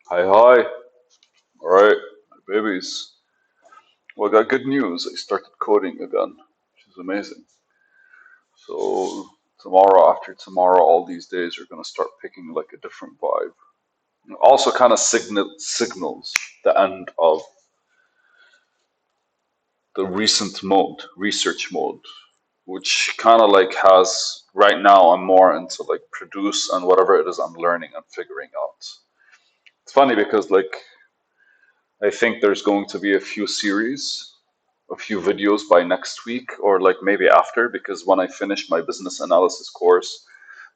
Hi, hi. All right, my babies. Well, I got good news. I started coding again, which is amazing. So tomorrow, after tomorrow, all these days are gonna start picking like a different vibe. And also, kind of signals the end of the recent mode, research mode, which kind of like has right now. I'm more into like produce and whatever it is I'm learning and figuring out. It's funny because like I think there's going to be a few series, a few videos by next week or like maybe after, because when I finish my business analysis course,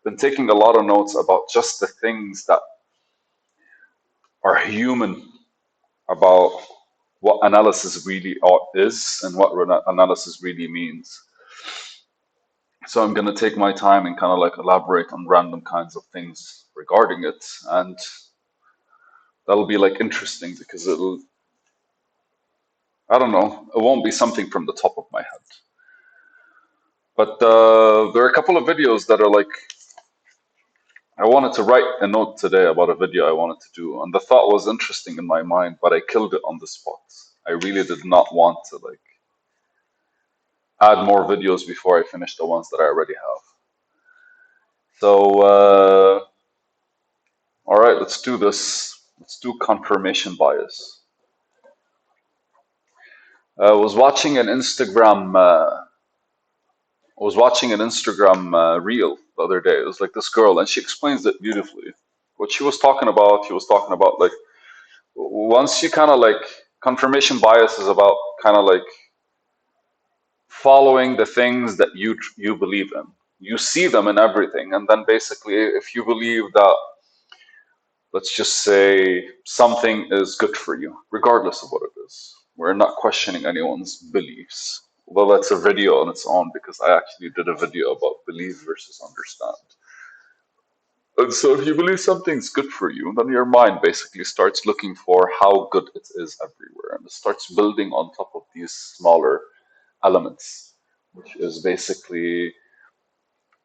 been taking a lot of notes about just the things that are human about what analysis really is and what analysis really means. So I'm going to take my time and kind of like elaborate on random kinds of things regarding it, and that'll be like interesting because it'll, I don't know, it won't be something from the top of my head. But there are a couple of videos that are like, I wanted to write a note today about a video I wanted to do, and the thought was interesting in my mind, but I killed it on the spot. I really did not want to like add more videos before I finish the ones that I already have. So, all right, let's do this. Let's do confirmation bias. I was watching an Instagram. I was watching an Instagram reel the other day. It was like this girl, and she explains it beautifully. What she was talking about, she was talking about like once you kind of like confirmation bias is about kind of like following the things that you believe in. You see them in everything, and then basically, if you believe that, let's just say something is good for you, regardless of what it is. We're not questioning anyone's beliefs. Well, that's a video on its own because I actually did a video about believe versus understand. And so, if you believe something's good for you, then your mind basically starts looking for how good it is everywhere. And it starts building on top of these smaller elements, which is basically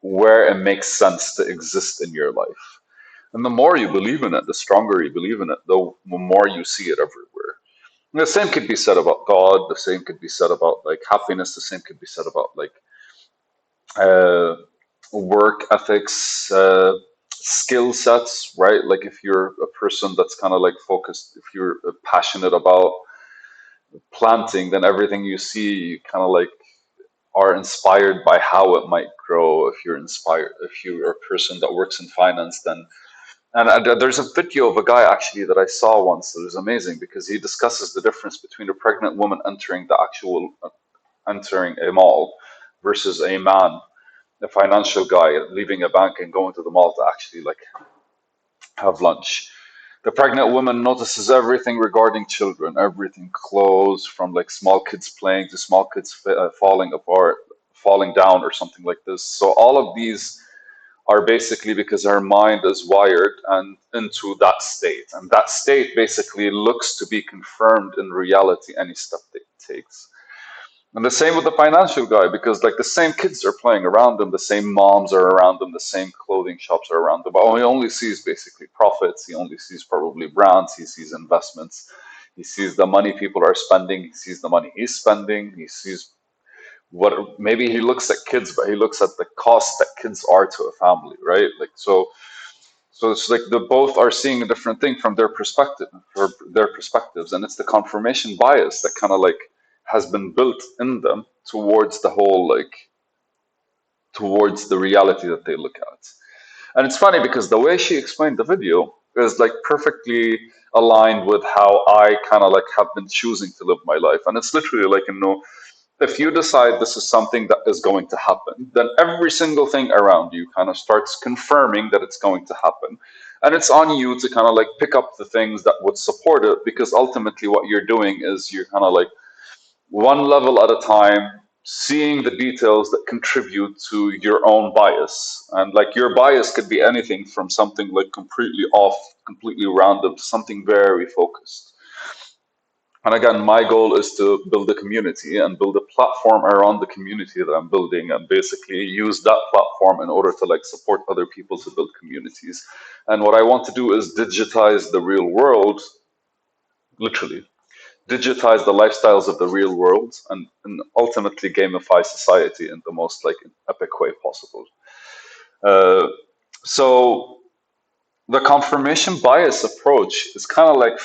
where it makes sense to exist in your life. And the more you believe in it, the stronger you believe in it, the more you see it everywhere. And the same could be said about God, the same could be said about like happiness, the same could be said about like uh, work ethics, skill sets, right? Like if you're a person that's kind of like focused, if you're passionate about planting, then everything you see, you kind of like are inspired by how it might grow. If you're inspired, if you're a person that works in finance, then there's a video of a guy actually that I saw once that was amazing because he discusses the difference between a pregnant woman entering the actual entering a mall versus a man, a financial guy leaving a bank and going to the mall to actually like have lunch. The pregnant woman notices everything regarding children, everything clothes from like small kids playing to small kids falling apart, falling down, or something like this. So all of these are basically because her mind is wired and into that state, and that state basically looks to be confirmed in reality any step that it takes. And the same with the financial guy, because like the same kids are playing around him, the same moms are around him, the same clothing shops are around him. But he only sees basically profits. He only sees probably brands. He sees investments. He sees the money people are spending. He sees the money he's spending. He sees what maybe he looks at kids, but he looks at the cost that kids are to a family, right? Like so. So it's like the both are seeing a different thing from their perspective, or their perspectives, and it's the confirmation bias that kind of like has been built in them towards the whole like towards the reality that they look at. And it's funny because the way she explained the video is like perfectly aligned with how I kind of like have been choosing to live my life. And it's literally like, if you decide this is something that is going to happen, then every single thing around you kind of starts confirming that it's going to happen. And it's on you to kind of like pick up the things that would support it, because ultimately what you're doing is you're kind of like one level at a time, seeing the details that contribute to your own bias. And like your bias could be anything from something like completely off, completely random, to something very focused. And again, my goal is to build a community and build a platform around the community that I'm building, and basically use that platform in order to like support other people to build communities. And what I want to do is digitize the real world, literally digitize the lifestyles of the real world, and ultimately gamify society in the most like epic way possible. Uh, so the confirmation bias approach is kind of like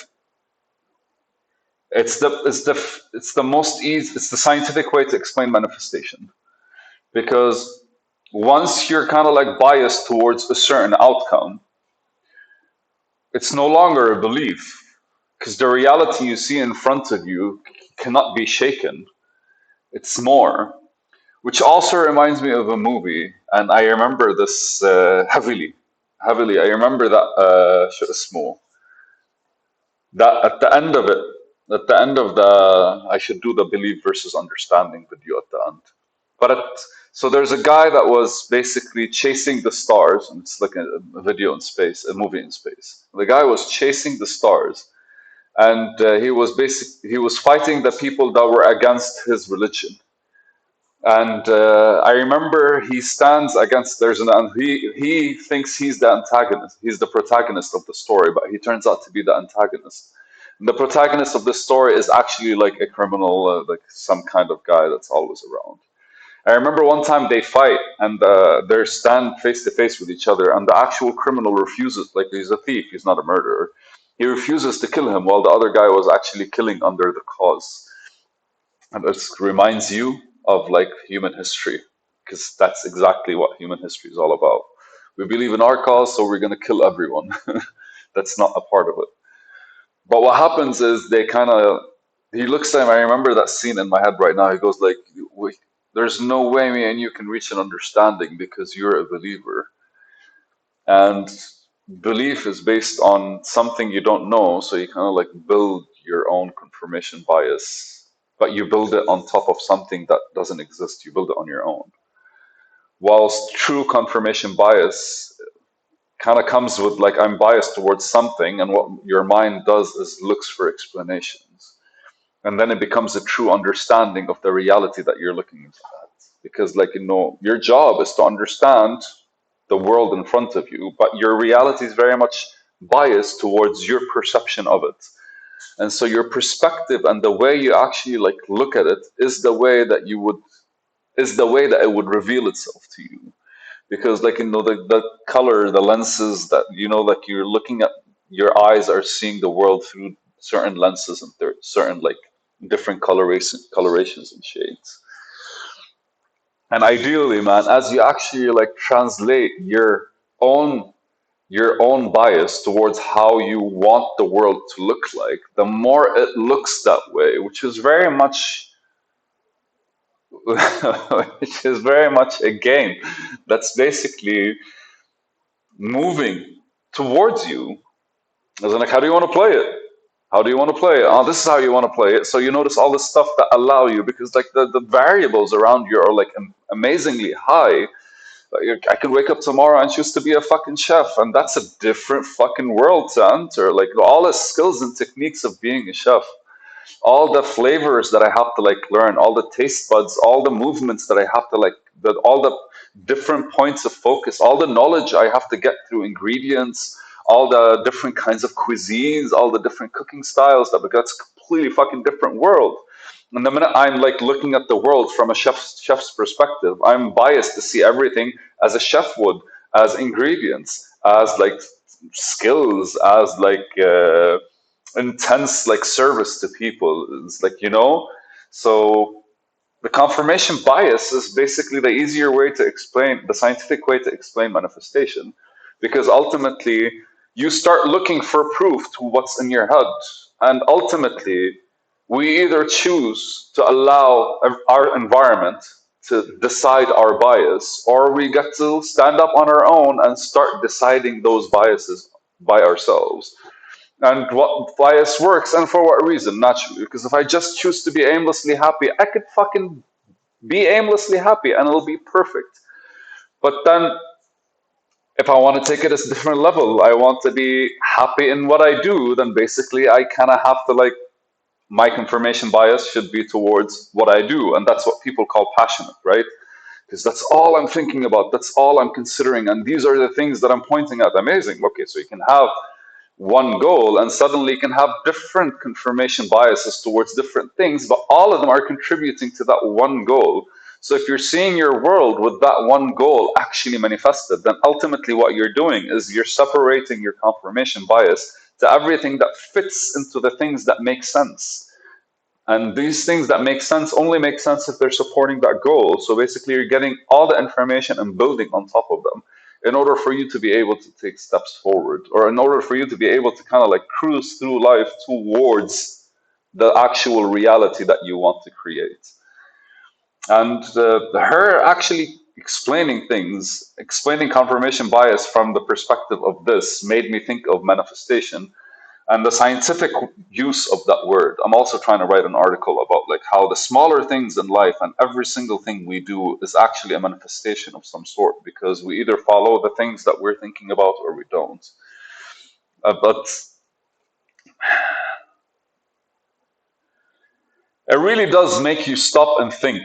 it's the most easy, it's the scientific way to explain manifestation, because once you're kind of like biased towards a certain outcome, it's no longer a belief, because the reality you see in front of you cannot be shaken. It's more, which also reminds me of a movie, and I remember this heavily. Heavily, I remember that شو اسمه, that at the end of it, at the end of the, I should do the belief versus understanding video at the end. But so there's a guy that was basically chasing the stars, and it's like a video in space, a movie in space. The guy was chasing the stars, and he was fighting the people that were against his religion. And I remember he stands against, he thinks he's the antagonist, he's the protagonist of the story, but he turns out to be the antagonist. And the protagonist of the story is actually like a criminal, like some kind of guy that's always around. I remember one time they fight, and they stand face to face with each other, and the actual criminal refuses, like he's a thief, he's not a murderer. He refuses to kill him, while the other guy was actually killing under the cause. And it reminds you of like human history, because that's exactly what human history is all about. We believe in our cause, so we're going to kill everyone. That's not a part of it. But what happens is they kind of, he looks at him. I remember that scene in my head right now. He goes like, there's no way me and you can reach an understanding because you're a believer. And belief is based on something you don't know, so you kind of like build your own confirmation bias, but you build it on top of something that doesn't exist. You build it on your own. Whilst true confirmation bias kind of comes with like, I'm biased towards something, and what your mind does is looks for explanations, and then it becomes a true understanding of the reality that you're looking at. Because like, your job is to understand the world in front of you, but your reality is very much biased towards your perception of it. And so your perspective and the way you actually like look at it is the way that it would reveal itself to you. Because like, the color, the lenses that, like you're looking at, your eyes are seeing the world through certain lenses, and there certain like different colorations and shades. And ideally, man, as you actually like translate own your own bias towards how you want the world to look like, the more it looks that way, which is very much which is very much a game that's basically moving towards you. As in, like, how do you want to play it? How do you want to play it? Oh, this is how you want to play it. So you notice all the stuff that allow you, because like the variables around you are like amazingly high. Like, I could wake up tomorrow and choose to be a fucking chef, and that's a different fucking world to enter. Like all the skills and techniques of being a chef, all the flavors that I have to like learn, all the taste buds, all the movements that I have to like, all the different points of focus, all the knowledge I have to get through ingredients, all the different kinds of cuisines, all the different cooking styles, that's a completely fucking different world. And the minute I'm like looking at the world from a chef's perspective, I'm biased to see everything as a chef would, as ingredients, as like skills, as like intense like service to people. It's like, so the confirmation bias is basically the easier way to explain, the scientific way to explain manifestation, because ultimately you start looking for proof to what's in your head, and ultimately we either choose to allow our environment to decide our bias, or we get to stand up on our own and start deciding those biases by ourselves. And what bias works, and for what reason? Naturally, because if I just choose to be aimlessly happy, I could fucking be aimlessly happy and it'll be perfect. But then if I want to take it as a different level, I want to be happy in what I do, then basically I kind of have to like my confirmation bias should be towards what I do. And that's what people call passionate, right? Because that's all I'm thinking about. That's all I'm considering. And these are the things that I'm pointing at. Amazing. Okay, so you can have one goal and suddenly you can have different confirmation biases towards different things, but all of them are contributing to that one goal. So if you're seeing your world with that one goal actually manifested, then ultimately what you're doing is you're separating your confirmation bias to everything that fits into the things that make sense. And these things that make sense only make sense if they're supporting that goal. So basically, you're getting all the information and building on top of them in order for you to be able to take steps forward, or in order for you to be able to kind of like cruise through life towards the actual reality that you want to create. And her actually explaining things, explaining confirmation bias from the perspective of this, made me think of manifestation and the scientific use of that word. I'm also trying to write an article about like how the smaller things in life and every single thing we do is actually a manifestation of some sort, because we either follow the things that we're thinking about or we don't. But it really does make you stop and think,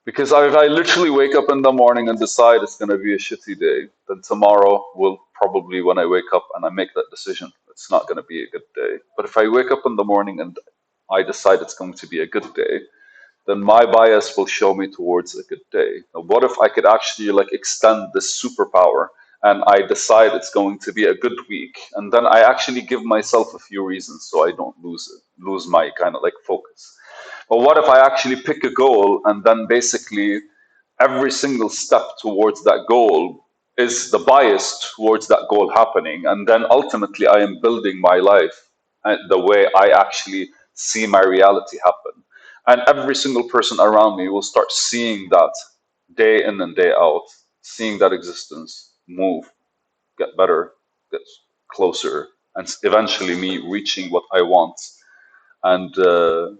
because if I literally wake up in the morning and decide it's going to be a shitty day, then tomorrow will probably, when I wake up and I make that decision, it's not going to be a good day. But if I wake up in the morning and I decide it's going to be a good day, then my bias will show me towards a good day. Now, what if I could actually like extend this superpower and I decide it's going to be a good week, and then I actually give myself a few reasons so I don't lose my kind of like focus. But what if I actually pick a goal and then basically every single step towards that goal is the bias towards that goal happening, and then ultimately I am building my life the way I actually see my reality happen. And every single person around me will start seeing that day in and day out, seeing that existence move, get better, get closer, and eventually me reaching what I want and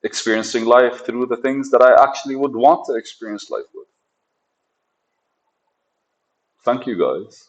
experiencing life through the things that I actually would want to experience life with. Thank you guys.